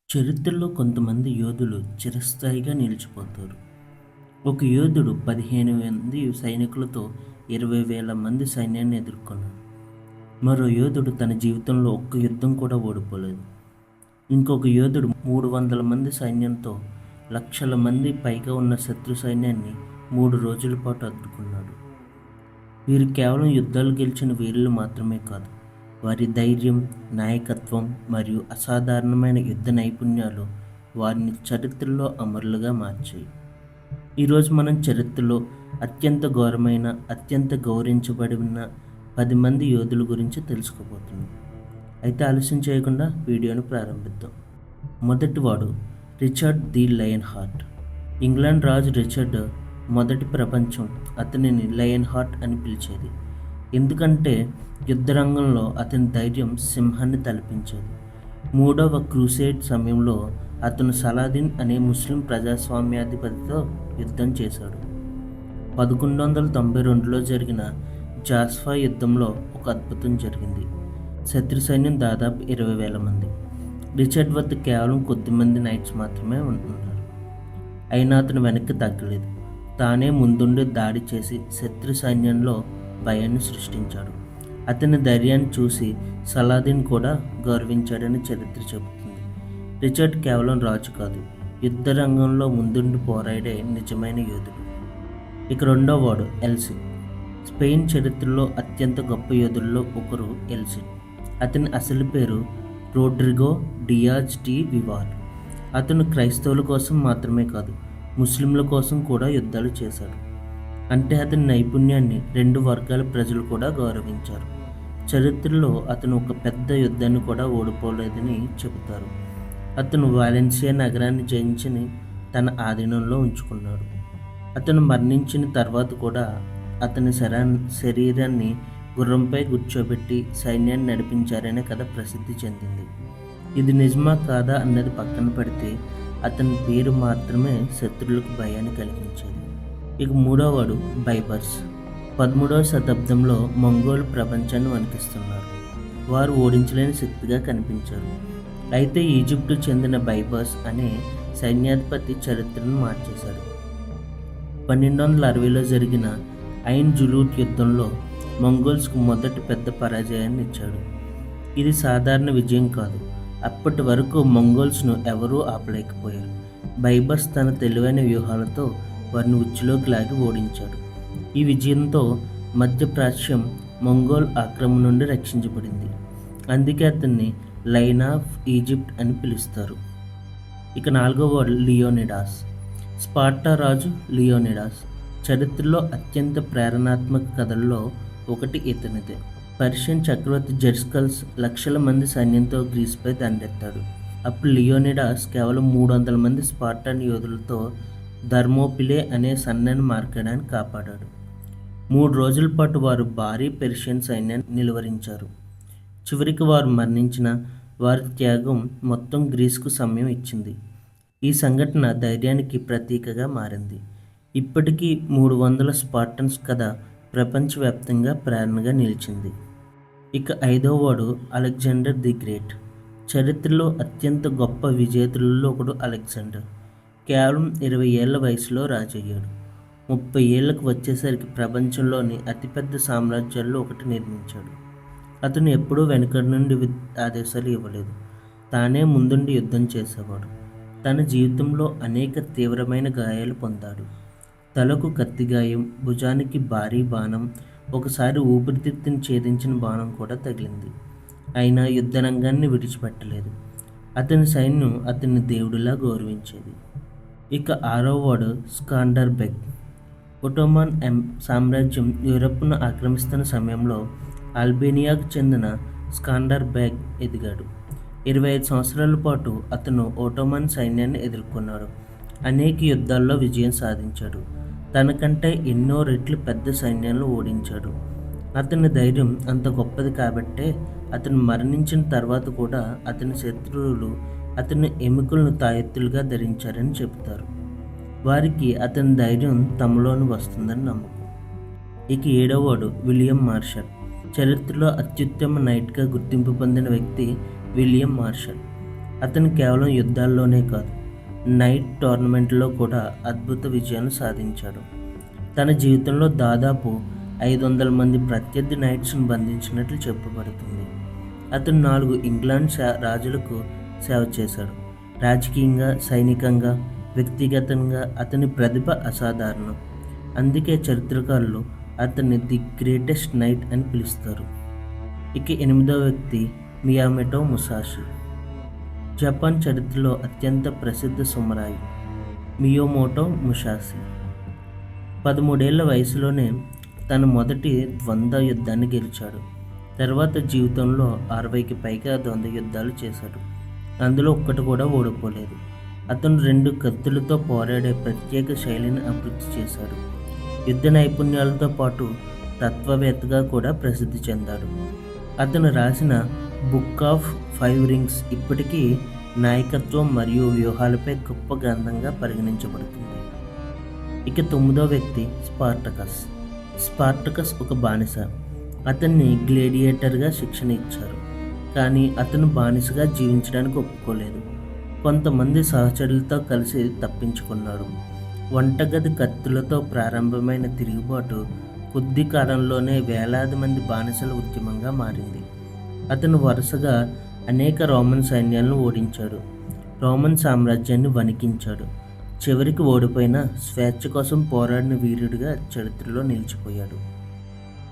చరిత్రలో కొంతమంది యోధులు చిరస్థాయిగా నిలిచిపోతారు. ఒక యోధుడు 15 మంది సైనికులతో 20,000 మంది సైన్యాన్ని ఎదుర్కొన్నాడు. మరో యోధుడు తన జీవితంలో ఒక్క యుద్ధం కూడా ఓడిపోలేదు. ఇంకొక యోధుడు 300 మంది సైన్యంతో లక్షల మంది పైగా ఉన్న శత్రు సైన్యాన్ని 3 రోజుల పాటు అడ్డుకున్నాడు. వీరు కేవలం యుద్ధాలు గెలిచిన వీరులు మాత్రమే కాదు, వారి ధైర్యం, నాయకత్వం మరియు అసాధారణమైన యుద్ధ నైపుణ్యాలు వారిని చరిత్రలో అమరులుగా మార్చాయి. ఈరోజు మనం చరిత్రలో అత్యంత ఘోరమైన, అత్యంత గౌరవించబడిన 10 మంది యోధుల గురించి తెలుసుకోబోతున్నాం. అయితే ఆలస్యం చేయకుండా వీడియోను ప్రారంభిద్దాం. మొదటివాడు Richard the lion heart. England Raju Richard మొదటి ప్రపంచం అతనిని లయన్ హార్ట్ అని పిలిచేది, ఎందుకంటే యుద్ధరంగంలో అతని ధైర్యం సింహాన్ని తలపించేది. మూడవ క్రూసేడ్ సమయంలో అతను సలాదిన్ అనే ముస్లిం ప్రజాస్వామ్యాధిపతితో యుద్ధం చేశాడు. 1192లో జరిగిన జాస్ఫా యుద్ధంలో ఒక అద్భుతం జరిగింది. శత్రు సైన్యం దాదాపు 20,000 మంది. రిచర్డ్ వద్ద కేవలం కొద్దిమంది నైట్స్ మాత్రమే ఉంటున్నారు. అయినా అతను వెనక్కి తగ్గలేదు. తానే ముందుండి దాడి చేసి శత్రు సైన్యంలో భయాన్ని సృష్టించాడు. అతని ధైర్యాన్ని చూసి సలాదిన్ కూడా గౌరవించాడని చరిత్ర చెబుతుంది. రిచర్డ్ కేవలం రాజు కాదు, యుద్ధ రంగంలో ముందుండి పోరాడే నిజమైన యోధుడు. ఇక రెండో వాడు ఎల్సిడ్. స్పెయిన్ చరిత్రలో అత్యంత గొప్ప యోధుల్లో ఒకరు ఎల్సిడ్. అతని అసలు పేరు రోడ్రిగో డియాజ్ డి వివార్. అతను క్రైస్తవుల కోసం మాత్రమే కాదు, ముస్లింల కోసం కూడా యుద్ధాలు చేశాడు. అంటే అతని నైపుణ్యాన్ని 2 వర్గాల ప్రజలు కూడా గౌరవించారు. చరిత్రలో అతను ఒక పెద్ద యుద్ధాన్ని కూడా ఓడిపోలేదని చెబుతారు. అతను వాలెన్సియా నగరాన్ని జయించి తన ఆధీనంలో ఉంచుకున్నాడు. అతను మరణించిన తర్వాత కూడా అతని శరీరాన్ని గుర్రంపై కూర్చోబెట్టి సైన్యాన్ని నడిపించారనే కథ ప్రసిద్ధి చెందింది. ఇది నిజమా కాదా అన్నది పక్కన పెడితే అతని పేరు మాత్రమే శత్రువులకు భయాన్ని కలిగించేది. ఇక మూడోవాడు బైబర్స్. 13వ శతాబ్దంలో మంగోల్ ప్రపంచాన్ని వణికిస్తున్నారు. వారు ఓడించలేని శక్తిగా కనిపించారు. అయితే ఈజిప్టు చెందిన బైబర్స్ అనే సైన్యాధిపతి చరిత్రను మార్చేశాడు. 1260లో జరిగిన ఐన్ జులూట్ యుద్ధంలో మంగోల్స్కు మొదటి పెద్ద పరాజయాన్ని ఇచ్చాడు. ఇది సాధారణ విజయం కాదు. అప్పటి వరకు మంగోల్స్ను ఎవరూ ఆపలేకపోయారు. బైబర్స్ తన తెలివైన వ్యూహాలతో వారిని ఉచ్చులోకి లాగి ఓడించాడు. ఈ విజయంతో మధ్యప్రాచ్యం మంగోల్ ఆక్రమణ నుండి రక్షించబడింది. అందుకే అతన్ని లయన్ ఆఫ్ ఈజిప్ట్ అని పిలుస్తారు. ఇక నాలుగో వాడు లియోనిడాస్. స్పార్టా రాజు లియోనిడాస్ చరిత్రలో అత్యంత ప్రేరణాత్మక కథల్లో ఒకటి ఇతనిదే. పర్షియన్ చక్రవర్తి జెర్స్కల్స్ లక్షల మంది సైన్యంతో గ్రీస్పై దండెత్తాడు. అప్పుడు లియోనిడాస్ కేవలం 300 మంది స్పార్టన్ యోధులతో థర్మోపిలే అనే సన్నని మార్కెడాన్ని కాపాడాడు. 3 రోజుల పాటు వారు భారీ పెర్షియన్ సైన్యాన్ని నిలువరించారు. చివరికి వారు మరణించిన వారి త్యాగం మొత్తం గ్రీస్కు సమయం ఇచ్చింది. ఈ సంఘటన ధైర్యానికి ప్రతీకగా మారింది. ఇప్పటికీ 300 స్పార్టన్స్ కథ ప్రపంచవ్యాప్తంగా ప్రేరణగా నిలిచింది. ఇక ఐదో వాడు అలెగ్జాండర్ ది గ్రేట్. చరిత్రలో అత్యంత గొప్ప విజేతలలో ఒకడు అలెగ్జాండర్. కేవలం 20 ఏళ్ల వయసులో రాజయ్యాడు. 30 ఏళ్లకు వచ్చేసరికి ప్రపంచంలోని అతిపెద్ద సామ్రాజ్యాల్లో ఒకటి నిర్మించాడు. అతను ఎప్పుడూ వెనుక నుండి ఆదేశాలు ఇవ్వలేదు. తానే ముందుండి యుద్ధం చేసేవాడు. తన జీవితంలో అనేక తీవ్రమైన గాయాలు పొందాడు. తలకు కత్తిగాయం, భుజానికి భారీ బాణం, ఒకసారి ఊపిరితిత్తుని ఛేదించిన బాణం కూడా తగిలింది. అయినా యుద్ధరంగాన్ని విడిచిపెట్టలేదు. అతని సైన్యం అతన్ని దేవుడిలా గౌరవించేది. ఇక ఆరో వాడు స్కాండర్ బెగ్. ఒటోమన్ సామ్రాజ్యం యూరప్ను ఆక్రమిస్తున్న సమయంలో అల్బేనియాకు చెందిన స్కాండర్ బెగ్ ఎదిగాడు. 25 సంవత్సరాల పాటు అతను ఒటోమన్ సైన్యాన్ని ఎదుర్కొన్నాడు. అనేక యుద్ధాల్లో విజయం సాధించాడు. తనకంటే ఎన్నో రెట్లు పెద్ద సైన్యాలను ఓడించాడు. అతని ధైర్యం అంత గొప్పది కాబట్టే అతను మరణించిన తర్వాత కూడా అతని శత్రువులు అతని ఎముకలను తాయెత్తులుగా ధరించారని చెబుతారు. వారికి అతని ధైర్యం తమలోని వస్తుందని నమ్మకం. ఇక ఏడవవాడు విలియం మార్షల్. చరిత్రలో అత్యుత్తమ నైట్గా గుర్తింపు పొందిన వ్యక్తి విలియం మార్షల్. అతను కేవలం యుద్ధాల్లోనే కాదు, నైట్ టోర్నమెంట్లో కూడా అద్భుత విజయాలు సాధించాడు. తన జీవితంలో దాదాపు 500 మంది ప్రత్యర్థి నైట్స్ను బంధించినట్లు చెప్పబడుతుంది. అతను 4 ఇంగ్లాండ్ రాజులకు సేవ చేశాడు. రాజకీయంగా, సైనికంగా, వ్యక్తిగతంగా అతని ప్రతిభ అసాధారణం. అందుకే చరిత్రకారులు అతన్ని ది గ్రేటెస్ట్ నైట్ అని పిలుస్తారు. ఇక 8వ వ్యక్తి మియామోటో ముసాషి. జపాన్ చరిత్రలో అత్యంత ప్రసిద్ధ సుమరాయి మియామోటో ముసాషి 13 ఏళ్ల వయసులోనే తన మొదటి ద్వంద్వ యుద్ధాన్ని గెలిచాడు. తర్వాత జీవితంలో 60కి పైగా ద్వంద్వ యుద్ధాలు చేశాడు. అందులో ఒక్కటి కూడా ఓడిపోలేదు. అతను 2 కత్తులతో పోరాడే ప్రత్యేక శైలిని అభివృద్ధి చేశాడు. యుద్ధ నైపుణ్యాలతో పాటు తత్వవేత్తగా కూడా ప్రసిద్ధి చెందాడు. అతను రాసిన బుక్ ఆఫ్ 5 రింగ్స్ ఇప్పటికీ నాయకత్వం మరియు వ్యూహాలపై గొప్ప గ్రంథంగా పరిగణించబడుతుంది. ఇక 9వ వ్యక్తి స్పార్టకస్. స్పార్టకస్ ఒక బానిస. అతన్ని గ్లేడియేటర్గా శిక్షణ ఇచ్చారు, కానీ అతను బానిసగా జీవించడానికి ఒప్పుకోలేదు. కొంతమంది సహచరులతో కలిసి తప్పించుకున్నాడు. వంటగది కత్తులతో ప్రారంభమైన తిరుగుబాటు కొద్ది కాలంలోనే వేలాది మంది బానిసల ఉద్యమంగా మారింది. అతను వరుసగా అనేక రోమన్ సైన్యాలను ఓడించాడు, రోమన్ సామ్రాజ్యాన్ని వణికించాడు. చివరికి ఓడిపోయిన స్వేచ్ఛ కోసం పోరాడిన వీరుడిగా చరిత్రలో నిలిచిపోయాడు.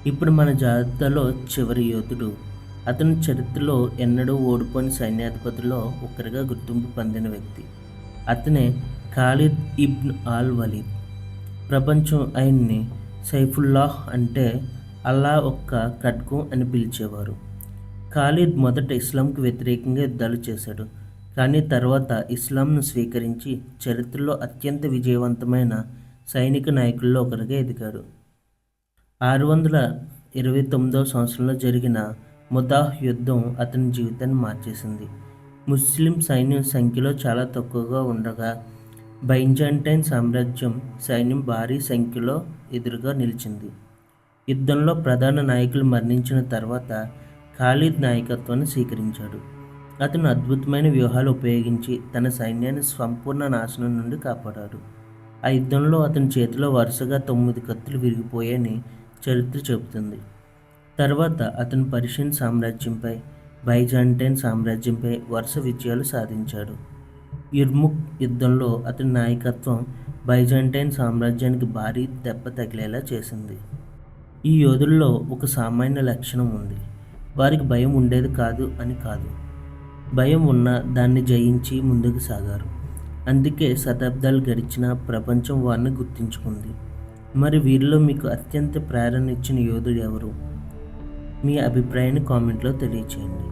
ఇప్పుడు మన జాబితాలో చివరి యోధుడు. అతను చరిత్రలో ఎన్నడూ ఓడిపోయిన సైన్యాధిపతుల్లో ఒకరిగా గుర్తింపు పొందిన వ్యక్తి. అతనే ఖాలిద్ ఇబ్న్ ఆల్ వలీద్. ప్రపంచం ఆయన్ని సైఫుల్లాహ్ అంటే అల్లా ఒక్క ఖడ్గం అని పిలిచేవారు. ఖాలిద్ మొదట ఇస్లాంకు వ్యతిరేకంగా యుద్ధాలు చేశాడు, కానీ తర్వాత ఇస్లాంను స్వీకరించి చరిత్రలో అత్యంత విజయవంతమైన సైనిక నాయకుల్లో ఒకరిగా ఎదిగాడు. 629వ సంవత్సరంలో జరిగిన ముతాహ్ యుద్ధం అతని జీవితాన్ని మార్చేసింది. ముస్లిం సైన్యం సంఖ్యలో చాలా తక్కువగా ఉండగా బైజాంటైన్ సామ్రాజ్యం సైన్యం భారీ సంఖ్యలో ఎదురుగా నిలిచింది. యుద్ధంలో ప్రధాన నాయకులు మరణించిన తర్వాత ఖాలిద్ నాయకత్వాన్ని స్వీకరించాడు. అతను అద్భుతమైన వ్యూహాలు ఉపయోగించి తన సైన్యాన్ని సంపూర్ణ నాశనం నుండి కాపాడాడు. ఆ యుద్ధంలో అతని చేతిలో వరుసగా 9 కత్తులు విరిగిపోయాయని చరిత్ర చెబుతుంది. తర్వాత అతను పర్షియన్ సామ్రాజ్యంపై, బైజాంటైన్ సామ్రాజ్యంపై వరుస విజయాలు సాధించాడు. ఇర్ముక్ యుద్ధంలో అతని నాయకత్వం బైజాంటైన్ సామ్రాజ్యానికి భారీ దెబ్బ తగిలేలా చేసింది. ఈ యోధుల్లో ఒక సామాన్య లక్షణం ఉంది. వారికి భయం ఉండేది కాదు అని కాదు, భయం ఉన్నా దాన్ని జయించి ముందుకు సాగారు. అందుకే శతాబ్దాలు గడిచినా ప్రపంచం వారిని గుర్తించుకుంది. మరి వీరిలో మీకు అత్యంత ప్రేరణ ఇచ్చిన యోధుడు ఎవరు? మీ అభిప్రాయాన్ని కామెంట్లో తెలియచేయండి.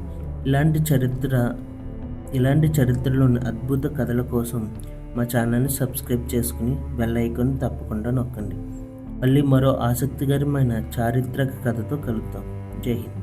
ఇలాంటి చరిత్రలోని అద్భుత కథల కోసం మా ఛానల్ని సబ్స్క్రైబ్ చేసుకుని బెల్ ఐకాన్ తప్పకుండా నొక్కండి. మళ్ళీ మరో ఆసక్తికరమైన చారిత్రక కథతో కలుద్దాం. జై హింద్.